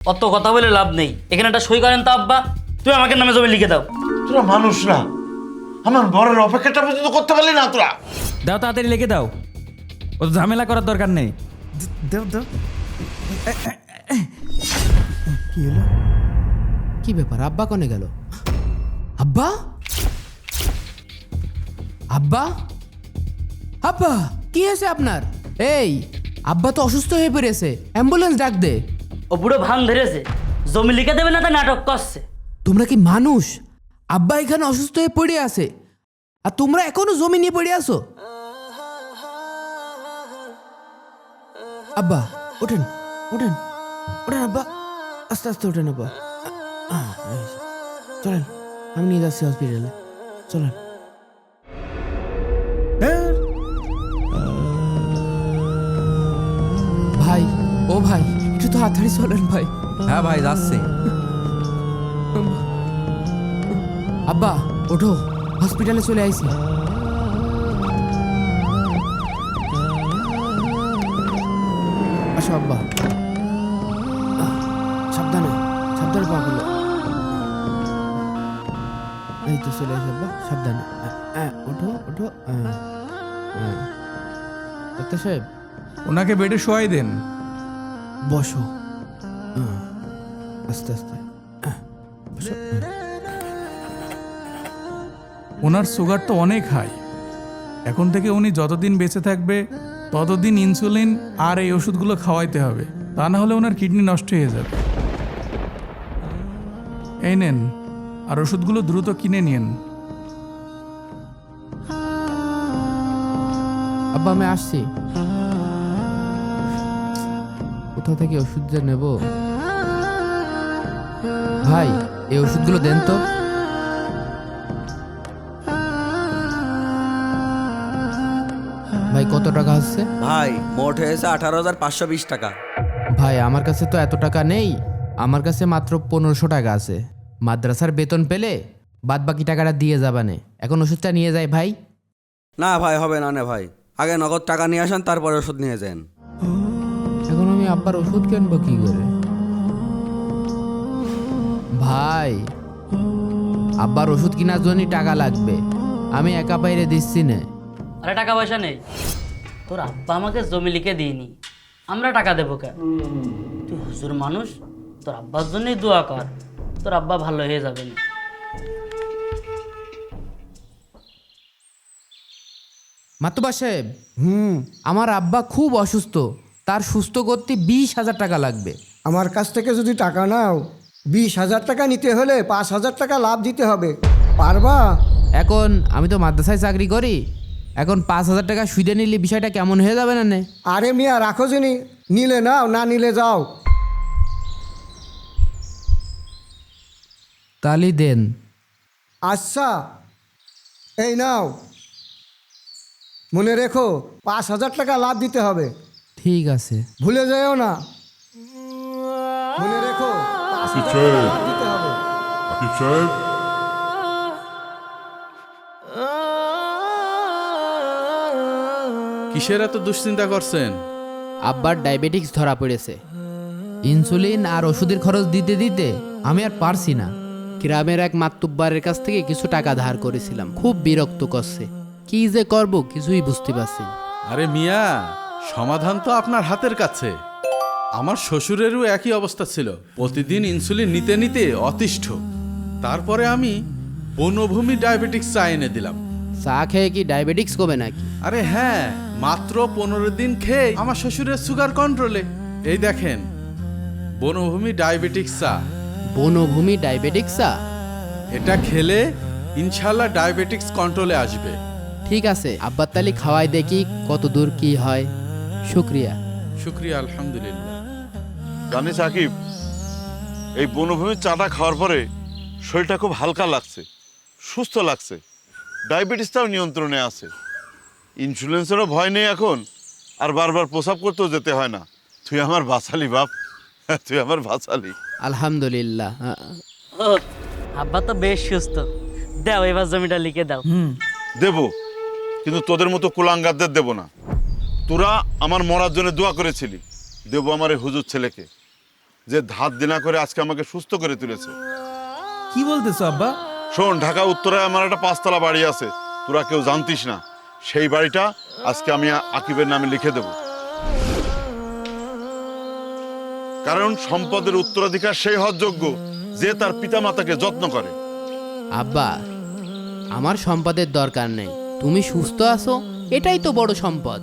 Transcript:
অত কথা বলে লাভ নেই, এখানে একটা সই করেন তো আব্বা। তুমি আমাকে নামে জমি লিখে দাও। তোরা মানুষ না, আমার বরের অপেক্ষাটা পর্যন্ত করতে পারলি না তোরা। দাও তাড়াতাড়ি লিখে দাও, ও তো ঝামেলা করার দরকার নেই। দাও দাও। কি হলো? কি ব্যাপার? আব্বা কনে গেল? আব্বা, আব্বা, আব্বা, কি হয়েছে আপনার? এই আব্বা তো অসুস্থ হয়ে পড়েছে, অ্যাম্বুলেন্স ডাক দে। ও বুড়ো ভান ধরেছে, জমি লিখে দেবে না তাই নাটক করছে। তোমরা কি মানুষ? আব্বা এখানে অসুস্থ হয়ে পড়ে আছে আর তোমরা এখনো জমি নিয়ে পড়ে আছো। আব্বা ওঠেন, ওঠেন, ওঠেন আব্বা, আস্তে আস্তে ওঠেন আব্বা। চলেন, আমি নিয়ে যাচ্ছি হসপিটালে, চলেন। ভাই, ও ভাই, একটু তাড়াতাড়ি চলেন ভাই। হ্যাঁ ভাই যাচ্ছি। আব্বা ওঠো, হসপিটালে চলে আইছি। আসো আব্বা, সাবধানে, সাবধানে পা ফেলো। এই তো চলে আসি আব্বা, সাবধানে। ওঠো ওঠো। ডাক্তার সাহেব ওনাকে বেডে শোয়াই দেন। বসো। আস্তে আস্তে বসো। ওনার সুগার তো অনেক হাই। এখন থেকে উনি যতদিন বেঁচে থাকবে ততদিন ইনসুলিন আর এই ওষুধগুলো খাওয়াইতে হবে, তা না হলে ওনার কিডনি নষ্ট হয়ে যাবে। এই নেন, আর ওষুধগুলো দ্রুত কিনে নিন। আব্বা আমি আসছি। কোথা থেকে ওষুধ যে নেব? ভাই এই ওষুধগুলো দেন তো। ভাই কত টাকা হচ্ছে? ভাই মোট হয়েছে 18,520 টাকা। ভাই আমার কাছে তো এত টাকা নেই, আমার কাছে মাত্র 1500 টাকা আছে। মাদ্রাসার বেতন পেলে বাদ বাকি টাকাটা দিয়ে যাবানে, এখন ওষুধটা নিয়ে যাই ভাই। না ভাই হবে না নে ভাই, আগে নগদ টাকা নিয়ে আসেন তারপরে ওষুধ নিয়ে যান। এখন আমি আব্বার ওষুধ কিনবো কি করে? ভাই আব্বার ওষুধ কেনার জন্যই টাকা লাগবে, আমি একা বাইরে দিচ্ছি না। আরে টাকা পয়সা নেই, তোর আব্বা আমাকে জমি লিখে দিইনি, আমরা টাকা দেবো কেন? তুই হুজুর মানুষ, তোর আব্বার জন্যই দোয়া কর, তোর আব্বা ভালো হয়ে যাবে না। মাতুবা সাহেব, আমার আব্বা খুব অসুস্থ, তার সুস্থ করতে 20,000 টাকা লাগবে। আমার কাছ থেকে যদি টাকা নাও, 20,000 টাকা নিতে হলে 5,000 টাকা লাভ দিতে হবে, পারবা? এখন আমি তো মাদ্রাসায় চাকরি করি, এখন 5,000 টাকা সুদে নিলে বিষয়টা কেমন হয়ে যাবে না? আরে মিয়া রাখো যিনি, নিলে নাও, না নিলে যাও। তালি দেন। আচ্ছা এই নাও, মনে রেখো 5,000 টাকা লাভ দিতে হবে, ঠিক আছে। ভুলে যাও না, মনে রেখো 5,000 টাকা লাভ দিতে হবে। আকিব সাহেব, কিসের এত দুশ্চিন্তা করছেন? আব্বার ডায়াবেটিক্স ধরা পড়েছে, ইনসুলিন আর ওষুধের খরচ দিতে দিতে আমি আর পারছি না। গ্রামের এক মাতুব্বারের কাছ থেকে কিছু টাকা ধার করেছিলাম, খুব বিরক্ত করছে, কি যে করব কিছুই বুঝতে পারছি না। আরে মিয়া, সমাধান তো আপনার হাতের কাছে। আমার শ্বশুরেরও একই অবস্থা ছিল, প্রতিদিন ইনসুলিন নিতে নিতে অতিষ্ঠ। তারপরে আমি বনভূমি ডায়াবেটিক্স চা এনে দিলাম। চা খেয়ে কি ডায়াবেটিক্স কমে নাকি? আরে হ্যাঁ, মাত্র 15 দিন খেয়ে আমার শ্বশুরের সুগার কন্ট্রোলে। এই দেখেন, বনভূমি ডায়াবেটিক্স চা। বনভূমি ডায়াবেটিক্স চা? এটা খেলে ইনশাল্লাহ ডায়াবেটিক্স কন্ট্রোলে আসবে। ঠিক আছে, আব্বার তালি খাওয়াই দেখি কত দূর কি হয়। শুক্রিয়া। শুক্রিয়া, আলহামদুলিল্লাহ। জানিস আকিব, এই বনভূমির চাটা খাওয়ার পরে শরীরটা খুব হালকা লাগছে, সুস্থ লাগছে, ডায়াবেটিসটাও নিয়ন্ত্রণে আছে, ইনসুলিন্সেরও ভয় নেই এখন, আর বারবার প্রসাব করতেও যেতে হয় না। তুই আমার বাঁচালি বাপ, তুই আমার বাঁচালি। আলহামদুলিল্লাহ। ও আব্বা তো বেশ সুস্থ, দাও এবার জমিটা লিখে দাও। দেব, কিন্তু তোদের মতো কুলাঙ্গারদের দেব না। তোরা আমার মরার জন্য দোয়া করেছিলি, দেব আমার এই হুজুর ছেলেকে, যে ধার দেনা করে আজকে আমাকে সুস্থ করে তুলেছে। কি বলতেছো আব্বা? শোন, ঢাকা উত্তরায় আমার একটা 5 তলা বাড়ি আছে, তোরা কেউ জানতিস না। সেই বাড়িটা আজকে আমি আকিবের নামে লিখে দেব, কারণ সম্পদের উত্তরাধিকার সেই হওয়ার যোগ্য যে তার পিতামাতাকে যত্ন করে। আব্বা, আমার সম্পদের দরকার নেই, তুমি সুস্থ আছো, এটাই তো বড় সম্পদ।